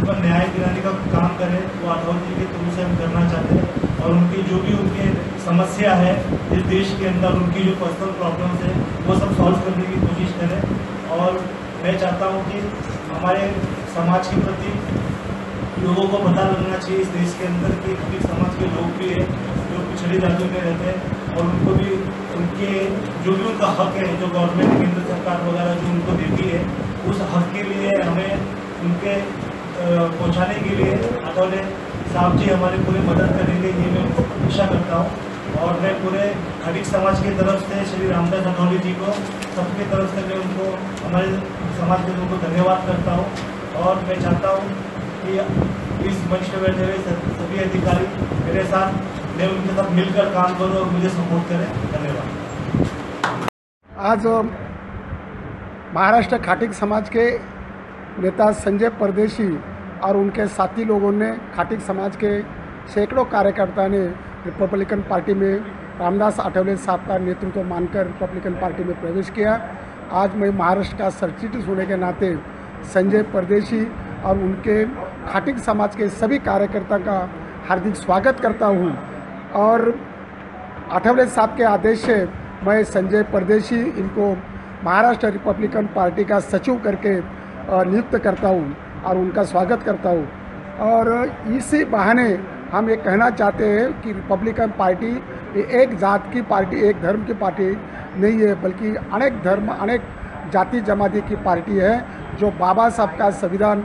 ऊपर न्याय दिलाने का काम करें, वो आठवले जी के थ्रू से हम करना चाहते हैं। और उनकी जो भी उनके समस्या है इस देश के अंदर, उनकी जो पर्सनल प्रॉब्लम्स है वो सब सॉल्व करने की कोशिश करें। और मैं चाहता हूँ कि हमारे समाज के प्रति लोगों को पता लगना चाहिए इस देश के अंदर कि खाटिक समाज के लोग भी हैं जो पिछड़ी जातियों में रहते हैं, और उनको भी उनके जो भी उनका हक है, जो गवर्नमेंट केंद्र सरकार वगैरह जो उनको देती है, उस हक के लिए हमें उनके पहुंचाने के लिए आठवले साहब जी हमारे पूरे मदद करेंगे, ये मैं आशा करता हूँ। और मैं पूरे खाटिक समाज की तरफ से श्री रामदास आठवले जी को, सबके तरफ से मैं उनको, हमारे समाज के लोगों को धन्यवाद करता हूँ। और मैं चाहता हूँ कि इस मंच पर बैठे हुए सभी अधिकारी मेरे साथ, मैं उनके साथ मिलकर काम करूँ और मुझे सपोर्ट करें। धन्यवाद। आज महाराष्ट्र खाटिक समाज के नेता संजय परदेशी और उनके साथी लोगों ने, खाटिक समाज के सैकड़ों कार्यकर्ता ने रिपब्लिकन पार्टी में रामदास आठवले साहब का नेतृत्व मानकर रिपब्लिकन पार्टी में प्रवेश किया। आज मैं महाराष्ट्र का सर्चिटिस होने के नाते संजय परदेशी और उनके खाटिक समाज के सभी कार्यकर्ता का हार्दिक स्वागत करता हूं। और आठवले साहब के आदेश से मैं संजय परदेशी इनको महाराष्ट्र रिपब्लिकन पार्टी का सचिव करके नियुक्त करता हूं और उनका स्वागत करता हूं। और इसी बहाने हम ये कहना चाहते हैं कि रिपब्लिकन पार्टी एक जात की पार्टी, एक धर्म की पार्टी नहीं है, बल्कि अनेक धर्म, अनेक जाति जमाती की पार्टी है जो बाबा साहब का संविधान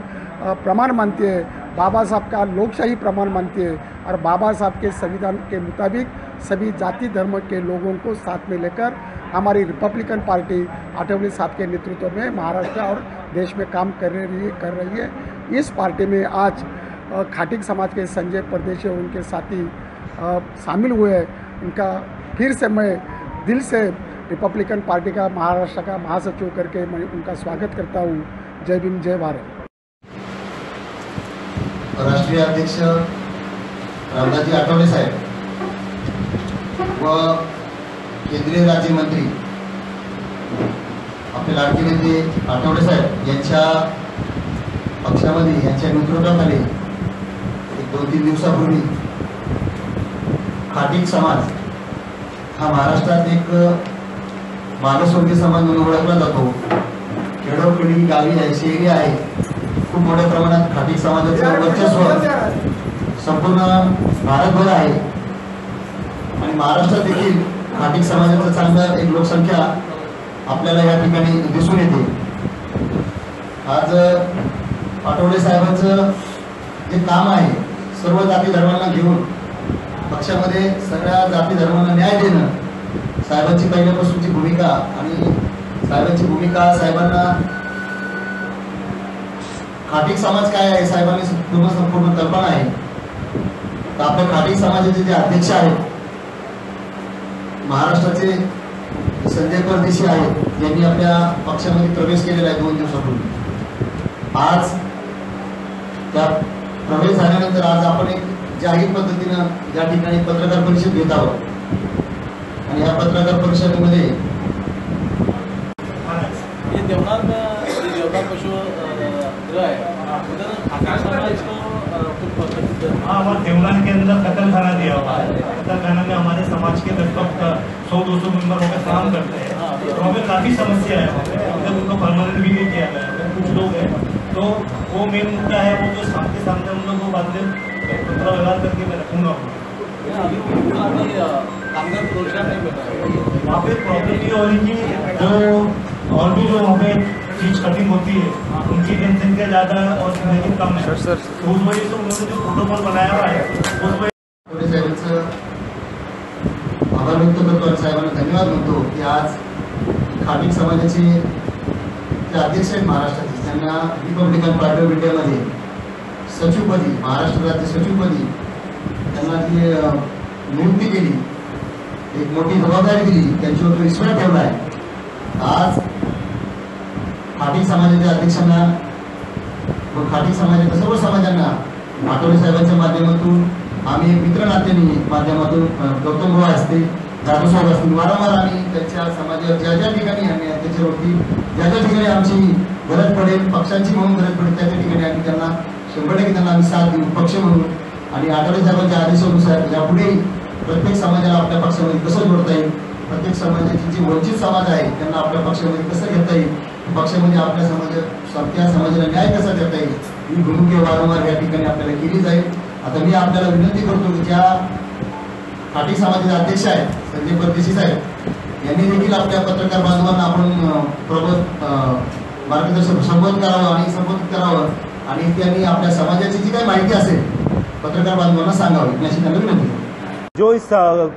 प्रमाण मानती है, बाबा साहब का लोकशाही प्रमाण मानती है और बाबा साहब के संविधान के मुताबिक सभी जाति धर्म के लोगों को साथ में लेकर हमारी रिपब्लिकन पार्टी आठवले साहब के नेतृत्व में महाराष्ट्र और देश में काम कर रही है। इस पार्टी में आज खाटिक समाज के संजय परदेशी और उनके साथी शामिल हुए। इनका फिर से मैं दिल से रिपब्लिकन पार्टी का महाराष्ट्र का महासचिव करके मैं उनका स्वागत करता हूँ। जय भीम, जय भारत। राष्ट्रीय अध्यक्ष रामदासजी आठवले साहेब व केंद्रीय राज्यमंत्री आपले लाडके नेते आठवले साहेब यांच्या पक्षामध्ये, यांच्या नेतृत्वाखाली एक 2-3 दिवसापूर्वी खाटिक समाज हा महाराष्ट्रात एक मागासवर्गीय समाज म्हणून ओळखला जातो। खेडोखेडी गावी आहे, शहरी आहे, खूप मोठ्या प्रमाणात खाटिक समाजाचं वर्चस्व संपूर्ण भारतभर आहे आणि महाराष्ट्रात देखील खाटिक समाजाचं चांगलं एक लोकसंख्या आपल्याला या ठिकाणी दिसून येते। आज आठवले साहेबांचं जे काम आहे, सर्व जाती धर्मांना घेऊन पक्षामध्ये सगळ्या जाती धर्मांना न्याय देणं, साहेबांची पहिल्यापासूनची भूमिका आणि साहेबांची भूमिका, साहेबांना खाटिक समाज काय आहे साहेबांनी संपूर्ण कल्पना आहे। तर आपल्या खाटिक समाजाचे जे अध्यक्ष आहेत महाराष्ट्राचे संजय परदेशी आहेत, यांनी आपल्या पक्षामध्ये प्रवेश केलेला आहे 2 दिवसापूर्वी। आज त्या प्रवेश झाल्यानंतर आज आपण एक जाहीर पद्धतीनं या ठिकाणी पत्रकार परिषद घेत आहोत आणि या पत्रकार परिषदेमध्ये देवलान के अंदर कतल खाना दिया हुआ है। कतल खाना में हमारे समाज के लगभग 100-200 मेंबर होकर काम करते हैं। तो हमें काफ़ी समस्या है, अगर उनको परमानेंट भी नहीं किया गया। कुछ लोग हैं तो वो मेन मुद्दा है, वो जो सामने उन लोगों को बाद में पत्र व्यवहार करके मैं रखूँगा। वहाँ पे प्रॉब्लम ये हो रही कि जो और भी जो वहाँ पे चीज कटिंग होती है उनकी जनसंख्या ज़्यादा और जिंदगी कम है, तो उस वजह से उन्होंने जो प्रोटोकॉल बनाया हुआ है उस वजह आभार व्यक्त करतो आणि साहेबांना धन्यवाद म्हणतो की आज खाटिक समाजाचे जे अध्यक्ष आहेत महाराष्ट्राचे, त्यांना रिपब्लिकन पार्टी ऑफ इंडियामध्ये सचिवपदी, महाराष्ट्र राज्य सचिवपदी त्यांना जी नियुक्ती केली, एक मोठी जबाबदारी दिली, त्यांच्यावर विश्वास ठेवला आहे। आज खाटिक समाजाच्या अध्यक्षांना व खाटिक समाजाच्या सर्व समाजांना आठवले साहेबांच्या माध्यमातून आम्ही मित्र नात्याने माध्यमातून गौतम भाऊ असतील, जाधव साहेब असतील, वारंवार आम्ही त्यांच्या समाजावर ज्या ठिकाणी आम्ही त्याच्यावरती ज्या ठिकाणी आमची गरज पडेल, पक्षांची म्हणून गरज पडेल, त्या ठिकाणी आम्ही त्यांना 100% त्यांना आम्ही साथ देऊ पक्ष म्हणून. आणि आठवले साहेबांच्या आदेशानुसार यापुढे प्रत्येक समाजाला आपल्या पक्षामध्ये कसं जोडता येईल, प्रत्येक समाजाची जी वंचित समाज आहे त्यांना आपल्या पक्षामध्ये कसं घेता येईल, पक्षामध्ये आपल्या त्या समाजाला न्याय कसा देता येईल, ही भूमिका वारंवार या ठिकाणी आपल्याला केली जाईल. आता मी आपल्याला विनंती करतो की ज्या खाटी समाजाचे अध्यक्ष आहेत संजय परदेशी साहेब यांनी देखील आपल्या पत्रकार बांधवांना आपण मार्गदर्शन संबोधित करावं आणि संबोधित करावं आणि त्यांनी आपल्या समाजाची जी काही माहिती असेल पत्रकार बांधवांना सांगावी अशी त्यांना विनंती करतो. जो इस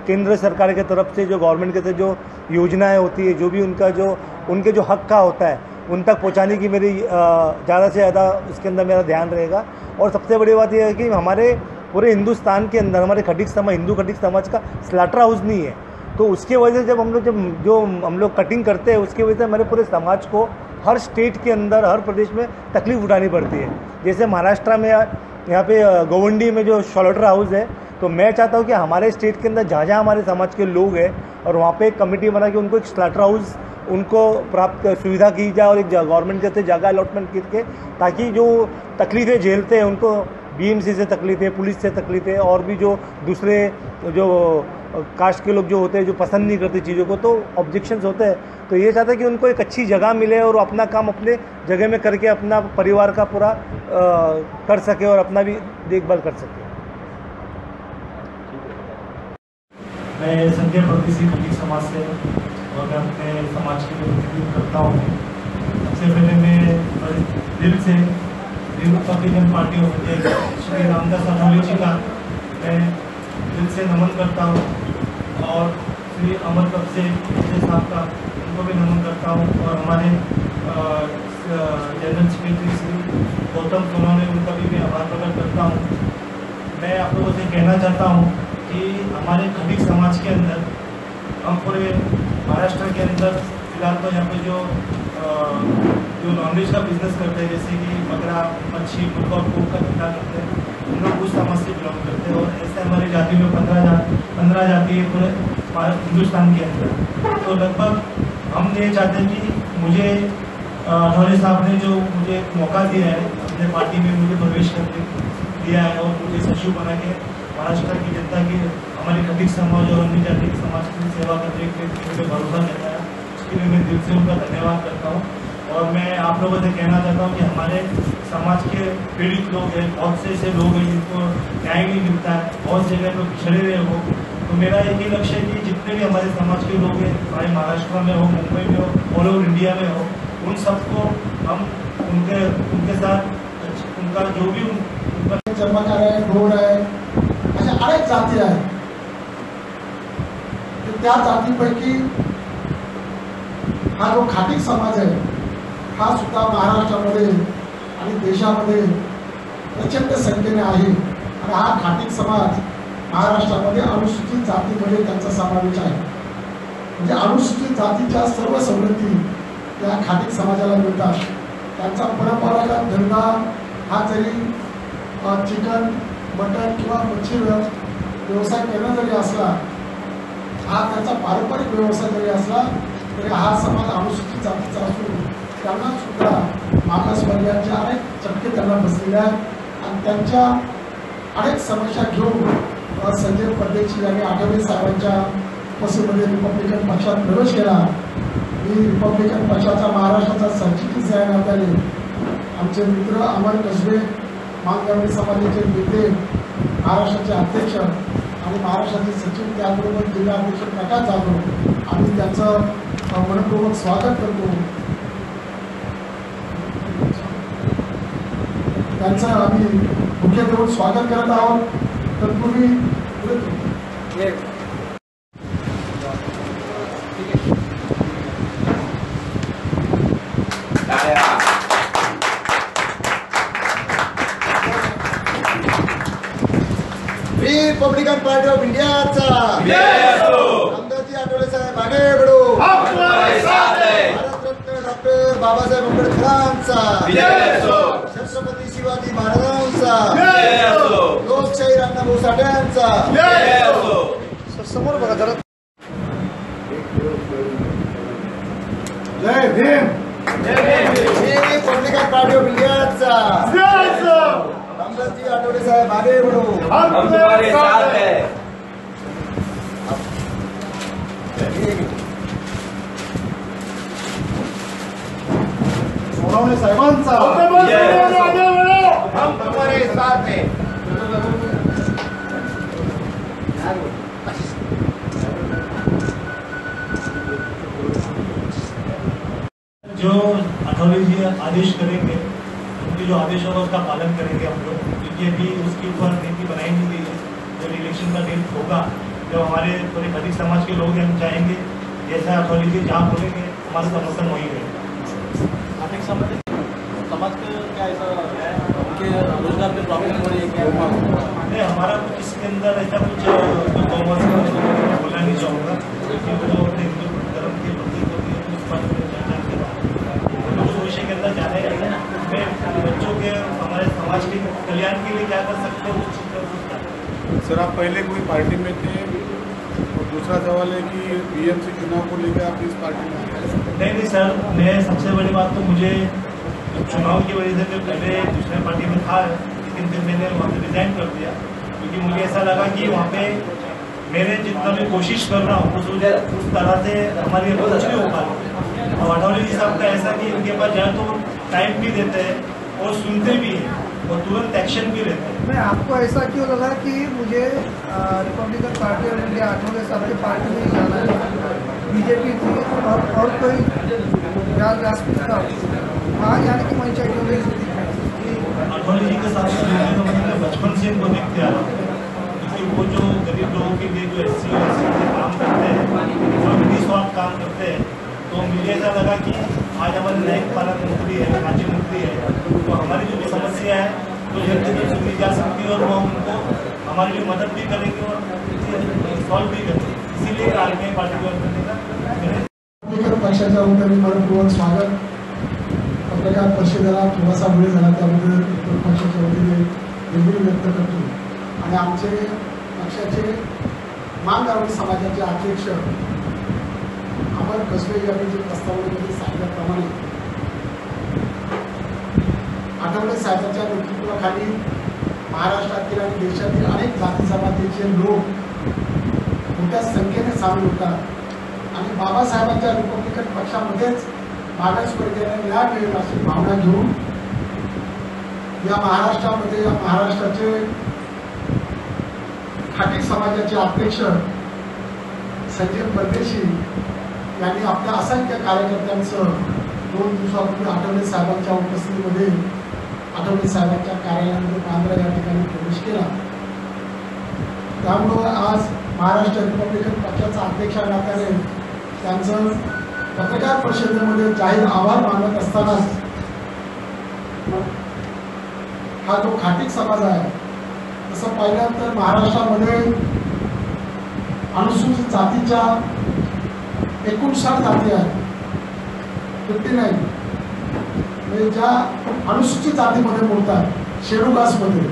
केंद्र सरकार के तरफ से जो गवर्नमेंट के तरफ जो योजनाएं होती है, जो भी उनके जो हक का होता है उन तक पहुंचाने की मेरी ज़्यादा से ज़्यादा उसके अंदर मेरा ध्यान रहेगा. और सबसे बड़ी बात यह है कि हमारे पूरे हिंदुस्तान के अंदर हमारे हिंदू खटिक समाज का स्लॉटर हाउस नहीं है, तो उसके वजह से जब हम लोग कटिंग करते हैं उसकी वजह से हमारे पूरे समाज को हर स्टेट के अंदर हर प्रदेश में तकलीफ उठानी पड़ती है. जैसे महाराष्ट्र में यहाँ पे गोवंडी में जो स्लॉटर हाउस है, तो मैं चाहता हूँ कि हमारे स्टेट के अंदर जहाँ जहाँ हमारे समाज के लोग हैं और वहाँ पे एक कमेटी बना के उनको एक स्लॉटर हाउस उनको प्राप्त सुविधा की जाए और एक गवर्नमेंट के जगह अलॉटमेंट करके, ताकि जो तकलीफ़ें झेलते हैं उनको बीएमसी से तकलीफ़ें, पुलिस से तकलीफ़ें और भी जो दूसरे जो कास्ट के लोग जो होते हैं जो पसंद नहीं करते चीज़ों को, तो ऑब्जेक्शंस होते हैं. तो ये चाहता है कि उनको एक अच्छी जगह मिले और अपना काम अपने जगह में करके अपना परिवार का पूरा कर सके और अपना भी देखभाल कर सके. मैं संजय परदेशी खटिक समाज से और मैं अपने समाज के लिए प्रतिनिधित्व करता हूँ. सबसे पहले मैं दिल से Republican Party of India Shri Ramdas Athawale ji का मैं दिल से नमन करता हूँ और श्री अमर कब्जे साहब का उनको भी नमन करता हूँ और हमारे जनरल सेक्रेटरी श्री गौतम सोनवणे उनका भी मैं आभार प्रकट करता हूँ. मैं आप लोगों से कहना चाहता हूँ कि हमारे खटिक समाज के अंदर हम पूरे महाराष्ट्र के अंदर फिलहाल तो यहाँ पे जो नॉनवेज का बिजनेस करते हैं, जैसे कि बकरा, मच्छी, मुर्गा और पोर्क का धंधा करते हैं, हम लोग उस समाज से बिलोंग करते हैं. और ऐसे हमारी जाति में 15 जाति है पूरे हिंदुस्तान के अंदर. तो लगभग हम ये चाहते हैं कि मुझे अठवले साहब ने जो मुझे मौका दिया है अपने पार्टी में मुझे प्रवेश करके दिया है और मुझे सचिव बना के महाराष्ट्र की जनता की हमारी खटिक समाज और अन्य जाति के समाज की सेवा करने के लिए भरोसा देता है, उसके लिए मैं दिल से उनका धन्यवाद करता हूँ. और मैं आप लोगों से कहना चाहता हूँ कि हमारे समाज के पीड़ित लोग हैं, बहुत से ऐसे लोग हैं जिनको न्याय नहीं मिलता है, बहुत जगह पर पिछड़े हुए हो. तो मेरा एक ही लक्ष्य है कि जितने भी हमारे समाज के लोग हैं, चाहे महाराष्ट्र में हो, मुंबई में हो, ऑल ओवर इंडिया में हो, उन सबको हम उनके साथ उनका जो भी चर्मकार आहे, ढोर आहे, अशा अनेक जाती आहेत. त्या जातीपैकी हा जो खाटिक समाज आहे हा सुद्धा महाराष्ट्रामध्ये आणि देशामध्ये प्रचंड संख्येने आहे. आणि हा खाटिक समाज महाराष्ट्रामध्ये अनुसूचित जातीमध्ये त्यांचा समावेश आहे. म्हणजे अनुसूचित जातीच्या सर्व सवलती या खाटिक समाजाला मिळतात. त्यांचा परंपरागत धंदा हा जरी चिकन, मटण किंवा मच्छी व्यवसाय करणं जरी असला, हा त्यांचा पारंपरिक व्यवसाय जरी असला तरी हा समाज अनुसूचित जातीचा असून त्यांना सुद्धा मागासवर्गीयांचे अनेक चटके त्यांना बसलेले आहेत. आणि त्यांच्या अनेक समस्या घेऊन संजय परदेशी यांनी आठवले साहेबांच्या उपस्थितीमध्ये रिपब्लिकन पक्षात प्रवेश केला. मी रिपब्लिकन पक्षाचा महाराष्ट्राचा सरचिटणीस आहे. आपल्याला आमचे मित्र अमर कसबे, मानगवळी समाजाचे नेते, महाराष्ट्राचे अध्यक्ष आणि महाराष्ट्राचे सचिव, त्याबरोबर जिल्हाध्यक्ष प्रकाश जाधव, आम्ही त्यांचं मनपूर्वक स्वागत करतो. त्यांचं आम्ही मुख्य देऊन स्वागत करत आहोत. तत्पूर्वी रिपब्लिकन पार्टी ऑफ इंडियाचा रामदासजी आठवले साहेब आगे बढो. भारतरत्न डॉक्टर बाबासाहेब आंबेडकरांचा, छत्रपती शिवाजी महाराजांचा, लोकशाही अण्णाभाऊ साठ्यांचा. समोर बघा जरा. जय भीम. रिपब्लिकन पार्टी ऑफ इंडियाचा. जी आठवले साहब आगे बढ़ो। हम तुम्हारे साथ हैं। सोनवणे साहेबांचा हम तुम्हारे साथ हैं। जो अठौली जी आदेश करेंगे, उनके जो आदेश होगा उसका पालन करेंगे हम लोग, क्योंकि अभी उसके ऊपर नीति बनाई नहीं गई है। जब इलेक्शन का डेट होगा, जब हमारे पूरे खटीक समाज के लोग हम चाहेंगे जैसा अठौली जी जहाँ बोलेंगे हमारा समर्थन वही रहेगा। खटीक समाज का क्या ऐसा उनके रोजगार में प्रॉब्लम हो रही है क्या? नहीं, हमारा कुछ इसके अंदर ऐसा कुछ बोलना नहीं चाहूँगा, क्योंकि वो अपने हिंदू धर्म के प्रतीक होती है, उस पर चर्चा के बाद उस विषय के अंदर जाने रहेगा ना। बच्चों के हमारे समाज के कल्याण के लिए क्या कर सकते हैं उस चीज़ का। सर, आप पहले कोई पार्टी में थे और दूसरा सवाल है कि बीएमसी चुनाव को लेकर आप इस पार्टी में आए? नहीं सर, मैं सबसे बड़ी बात तो मुझे चुनाव की वजह से मैं पहले दूसरे पार्टी में था, लेकिन फिर मैंने वहाँ से रिजाइन कर दिया, क्योंकि मुझे ऐसा लगा कि वहाँ पे मैंने जितना भी कोशिश कर रहा हूँ उस तरह से हमारी कुछ नहीं हो पा रहा। और अठौली जी साहब का ऐसा कि इनके पास जाए तो टाइम भी देते हैं और सुनते भी हैं और तुरंत एक्शन भी लेते हैं। मैं आपको ऐसा क्यों लगा कि मुझे रिपब्लिकन पार्टी और इंडिया आठवले साहब की पार्टी में जाना है? बीजेपी थी और कोई राजपूत था वहाँ जाने की मंशा क्यों नहीं? अठौली जी के साथ मैं बचपन से इनको देखते आ रहा हूँ, क्योंकि वो जो गरीब लोगों के लिए जो SC और SC के काम करते हैं, जो निस्वार्थ काम करते हैं, तो मुझे ऐसा लगा कि आज हमारे न्यायिक पालक मंत्री है, राज्य मंत्री है, तो हमारी जो भी समस्या है तो जल्द से सुनी जा सकती है और वो उनको हमारे लिए मदद भी करेंगे और सॉल्व भी करेंगे। इसीलिए आर्मी पार्टी को रिपब्लिकन पक्षाच्या वतीने मनपूर्वक स्वागत. पत्रकार परिषदेला थोडासा वेळ झाला त्याबद्दल रिपब्लिकन पक्षाच्या वतीने दिलगिरी व्यक्त करतो. आणि आमचे पक्षाचे मानगावडी समाजाचे अध्यक्ष अमर कसबे यांनी जे प्रस्तावनेमध्ये सांगितल्याप्रमाणे आठवले साहेबांच्या नेतृत्वाखाली महाराष्ट्रातील आणि देशातील अनेक जाती जमातीचे लोक मोठ्या संख्येने सामील होतात आणि बाबासाहेबांच्या रिपब्लिकन पक्षामध्येच मागासवर्गीयांना न्याय मिळेल अशी भावना घेऊन या महाराष्ट्रामध्ये या महाराष्ट्राचे खाटीक समाजाचे अध्यक्ष संजय परदेशी यांनी आपल्या असंख्य कार्यकर्त्यांचं 2 दिवसापूर्वी आठवले साहेबांच्या उपस्थितीमध्ये आठवले साहेबांच्या कार्यालयामध्ये बांद्रा या ठिकाणी प्रवेश केला. त्यामुळे आज महाराष्ट्र रिपब्लिकन पक्षाचा अध्यक्ष नात्याने त्यांचं पत्रकार परिषदेमध्ये जाहीर आभार मानत असताना हा जो खाटीक समाज आहे तसं पाहिलं तर महाराष्ट्रामध्ये अनुसूचित जातीच्या 59 जाती आहेत, 59 म्हणजे ज्या अनुसूचित जातीमध्ये मोडतात शेड्यूल कास्टमध्ये.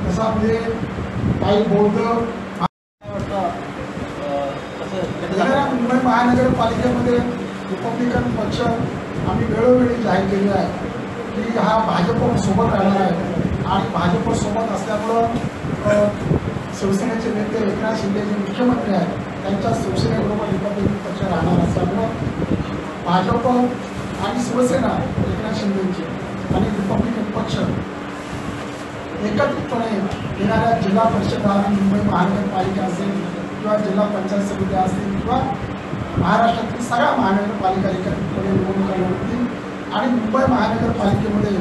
तसा म्हणजे काही बौद्ध मुंबई महानगरपालिकेमध्ये रिपब्लिकन पक्ष आम्ही वेळोवेळी जाहीर केले आहे की हा भाजपसोबत राहणार आहे आणि भाजपसोबत असल्यामुळं शिवसेनेचे नेते एकनाथ शिंदे जे मुख्यमंत्री आहेत त्यांच्या शिवसेनेबरोबर रिपब्लिकन पक्ष राहणार असल्यामुळं भाजप आणि शिवसेना एकनाथ शिंदेची आणि रिपब्लिकन पक्ष एकत्रितपणे येणाऱ्या जिल्हा परिषद आणि मुंबई महानगरपालिका असेल किंवा जिल्हा पंचायत समित्या असतील किंवा महाराष्ट्रातील सगळ्या महानगरपालिका एकत्रितपणे निवडणुका लढवतील आणि मुंबई महानगरपालिकेमध्ये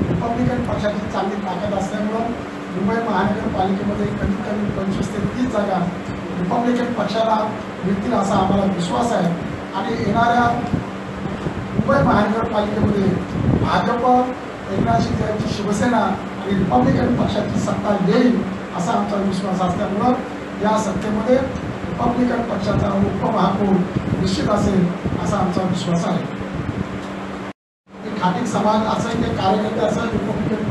रिपब्लिकन पक्षाची चांगली ताकद असल्यामुळं मुंबई महानगरपालिकेमध्ये कमीत कमी 25 ते 30 जागा रिपब्लिकन पक्षाला मिळतील असा आम्हाला विश्वास आहे. आणि येणाऱ्या मुंबई महानगरपालिकेमध्ये भाजप एकनाथ शिंदे यांची शिवसेना आणि रिपब्लिकन पक्षाची सत्ता येईल असा आमचा विश्वास असल्यामुळं या सत्तेमध्ये रिपब्लिकन पक्षाचा उपमहापौर निश्चित असेल असा आमचा विश्वास आहे. खाटीक समाज असंख्य कार्यकर्ते असं रिपब्लिकन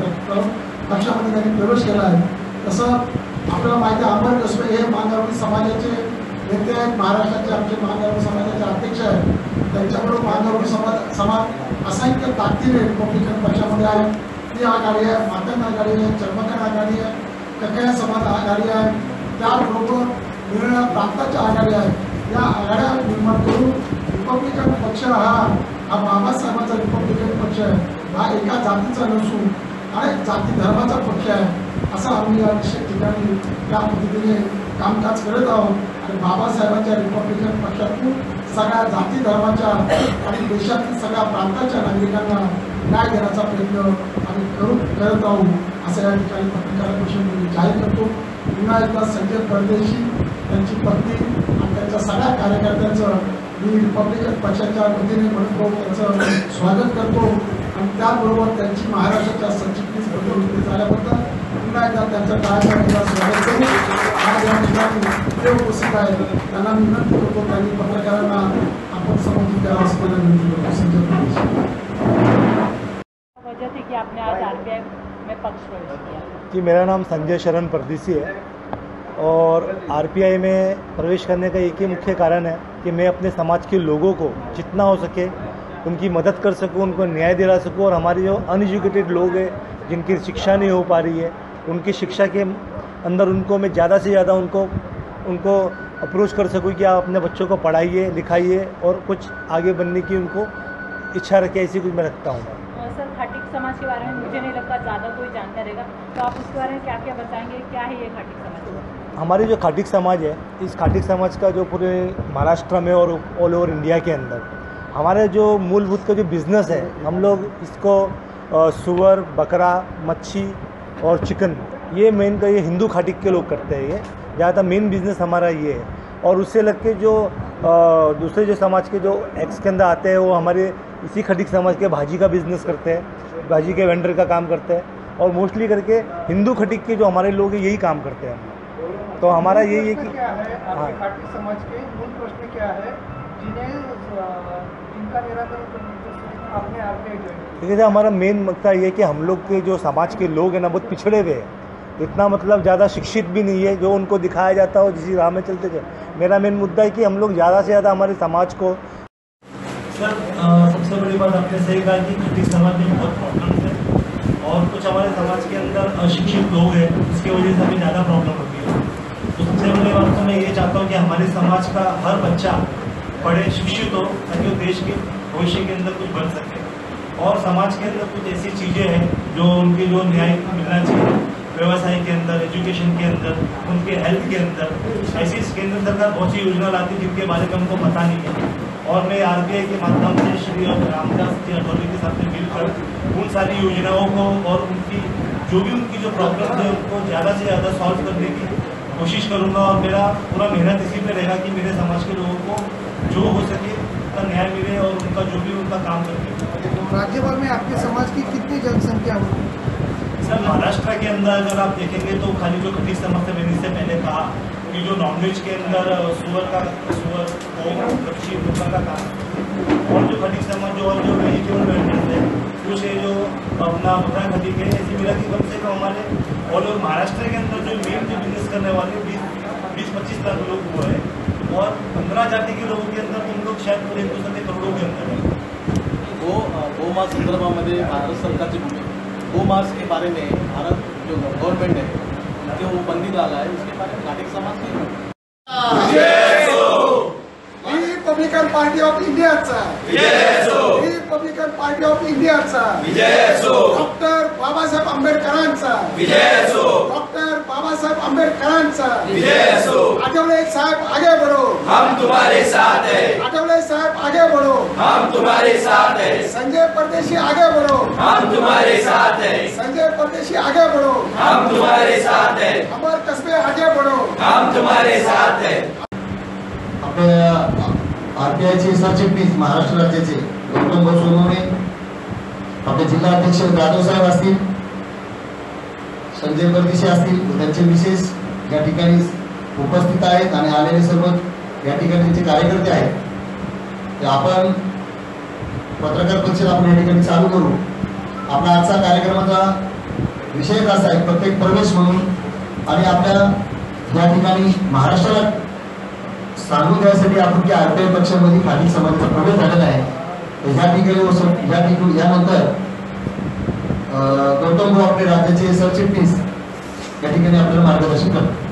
पक्षामध्ये त्यांनी प्रवेश केला आहे. तसं आपल्याला माहिती आहे अमर कसबे हे मानगावडी समाजाचे नेते आहेत, महाराष्ट्राचे आमचे मानगावडी समाजाचे अध्यक्ष आहेत. त्यांच्याबरोबर मानगावडी समाज असंख्य ताकदीने रिपब्लिकन पक्षामध्ये आहे. ती आघाडी आहे, मातंग आघाडी आहे, चर्मक ककया समाज आघाडी आहे, त्याबरोबर वेगवेगळ्या प्रांताच्या आघाडी आहेत. या आघाड्या निर्माण करून रिपब्लिकन पक्ष हा बाबासाहेबांचा रिपब्लिकन पक्ष आहे. हा एका जातीचा नसून अनेक जाती धर्माचा पक्ष आहे. असं आम्ही या विशेष ठिकाणी या पद्धतीने कामकाज करत आहोत. आणि बाबासाहेबांच्या रिपब्लिकन पक्षातून सगळ्या जाती धर्माच्या आणि देशातील सगळ्या प्रांताच्या नागरिकांना न्याय देण्याचा प्रयत्न आम्ही करत आहोत असं या ठिकाणी पत्रकार परिषदेमध्ये जाहीर करतो. पुन्हा एकदा संजय परदेशी, त्यांची पत्नी आणि त्यांच्या सगळ्या कार्यकर्त्यांचं मी रिपब्लिकन पक्षाच्या वतीने म्हणून त्यांचं स्वागत करतो. आणि त्याचबरोबर त्यांची महाराष्ट्राच्या सरचिटणीस झाल्याबद्दल पुन्हा एकदा त्यांचं टाळ्या स्वागत करू. आज या ठिकाणी ते उपस्थित आहेत, त्यांना मी विनंती करतो त्यांनी पत्रकारांना आपण संबोधित करावं असं मला विनंती करतो. संजय परदेशी. वजह थी कि आपने आज आरपीआई में पक्ष प्रवेश किया? जी, मेरा नाम संजय शरण परदेसी है और आरपीआई में प्रवेश करने का एक ही मुख्य कारण है कि मैं अपने समाज के लोगों को जितना हो सके उनकी मदद कर सकूं, उनको न्याय दिला सकूं और हमारे जो अनएजुकेटेड लोग हैं जिनकी शिक्षा नहीं हो पा रही है, उनकी शिक्षा के अंदर उनको मैं ज़्यादा से ज़्यादा उनको अप्रोच कर सकूं कि आप अपने बच्चों को पढ़ाइए लिखाइए और कुछ आगे बनने की उनको इच्छा रखे, ऐसी कुछ मैं रखता हूँ. सर, खाटिक समाज के बारे में मुझे नहीं लगता ज़्यादा कोई जानता रहेगा, तो आप उसके बारे में क्या क्या बताएंगे? क्या है ये खाटिक समाज? हमारी जो खाटिक समाज है, इस खाटिक समाज का जो पूरे महाराष्ट्र में और ऑल ओवर इंडिया के अंदर हमारे जो मूलभूत का जो बिज़नेस है, हम लोग इसको सुअर, बकरा, मच्छी और चिकन, ये मेन का ये हिंदू खाटिक के लोग करते हैं. ये ज़्यादा मेन बिज़नेस हमारा ये है. और उससे लग के जो दूसरे जो समाज के जो एक्स के अंदर आते हैं वो हमारे इसी खटिक समाज के भाजी का बिज़नेस करते हैं, भाजी के वेंडर का काम करते हैं. और मोस्टली करके हिंदू खटिक के जो हमारे लोग हैं यही काम करते हैं. तो हमारा यही है कि हाँ, खाटिक समाज के मूल प्रश्न क्या है जिनका निराकरण आपने आरपीआई ज्वाइन? देखिए, हमारा मेन मुद्दा ये है कि हम लोग के जो समाज के लोग हैं ना बहुत पिछड़े हुए हैं, इतना मतलब ज़्यादा शिक्षित भी नहीं है जो उनको दिखाया जाता हो जिस राह में चलते थे. मेरा मेन मुद्दा है कि हम लोग ज़्यादा से ज़्यादा हमारे समाज को. सर, सबसे बड़ी बात आपने सही कहा कि खाटिक समाज में बहुत प्रॉब्लम्स है और कुछ हमारे समाज के अंदर अशिक्षित लोग हैं, उसकी वजह से हमें ज़्यादा प्रॉब्लम होती है. तो सबसे बड़ी बात तो मैं ये चाहता हूँ कि हमारे समाज का हर बच्चा पढ़े, शिक्षित हो, ताकि वो देश के भविष्य के अंदर कुछ बन सके. और समाज के अंदर कुछ ऐसी चीज़ें हैं जो उनके जो न्याय मिलना चाहिए, व्यवसाय के अंदर, एजुकेशन के अंदर, उनके हेल्थ के अंदर, ऐसी केंद्र सरकार बहुत सी योजना लाती है जिनके बारे में हमको पता नहीं है. और मैं आरबीआई के माध्यम से श्री रामदास जी अठौले के साथ मिलकर उन सारी योजनाओं को और उनकी जो प्रॉब्लम है उनको ज़्यादा से ज़्यादा सॉल्व करने की कोशिश करूँगा. और मेरा पूरा मेहनत इसी पे रहेगा कि मेरे समाज के लोगों को जो हो सके उनका न्याय मिले और उनका जो भी उनका काम करके. राज्य भर में आपके समाज की कितनी जनसंख्या होगी? सर, महाराष्ट्र के अंदर अगर आप देखेंगे तो खाली जो खटिक समाज से मैंने इससे पहले कहा कि जो नॉनवेज के अंदर सुअर, मच्छी, मुर्गा का काम और जो खटिक समाज जो और जो वेजिटेबल वेंडर्स है कुछ है जो अपना बकरा खटिक है, ऐसी मिला कि कम से कम हमारे ऑल ओवर महाराष्ट्र के अंदर जो मेन जो बिजनेस करने वाले 20-25 लाख लोग हुए हैं और 15 जाति के लोगों के अंदर हम लोग शायद पूरे हिंदुस्तान के करोड़ों के अंदर है. गोमांस संदर्भामध्ये महाराष्ट्र सरकारची भूमिका, गोमांस के बारे में भारत जो गवर्नमेंट है जो बंदी डाला है उसके बारे में खाटिक समाज की रिपब्लिकन पार्टी ऑफ इंडियाचा रिपब्लिकन पार्टी ऑफ इंडियाचा डॉक्टर बाबासाहेब आंबेडकरांचा डॉक्टर बाबासाहेब आंबेडकरांचा आठवले साहब आगे बढ़ो, हम तुम्हारे साथ हैं. आठवले साहब आगे बढ़ो, हम तुम्हारे साथ हैं. संजय परदेशी आगे बढ़ो, हम तुम्हारे साथ हैं. संजय परदेशी आगे बढ़ो, हम तुम्हारे साथ हैं. अमर कस्बे आगे बढ़ो, हम तुम्हारे साथ हैं. आपल्या आरपीआयचे सरचिटणीस महाराष्ट्र राज्याचे गौतम भाऊ सोनवणे, आपले जिल्हा अध्यक्ष जाधव साहेब असतील, संजय परदेशी असतील, त्यांचे विशेष या ठिकाणी उपस्थित आहेत आणि आलेले सर्व या ठिकाणचे कार्यकर्ते आहेत. आपण पत्रकार परिषद आपण या ठिकाणी चालू करू. आपला आजचा कार्यक्रमाचा विषय असा आहे प्रत्येक प्रवेश म्हणून आणि आपल्या या ठिकाणी महाराष्ट्राला सांगून द्यायसाठी आपण की आरपीआय पक्षामध्ये खाटिक समाजाचा प्रवेश झालेला आहे. या ठिकाणी यानंतर गौतम भाऊ आपले राज्याचे सरचिटणीस या ठिकाणी आपल्याला मार्गदर्शन करतात.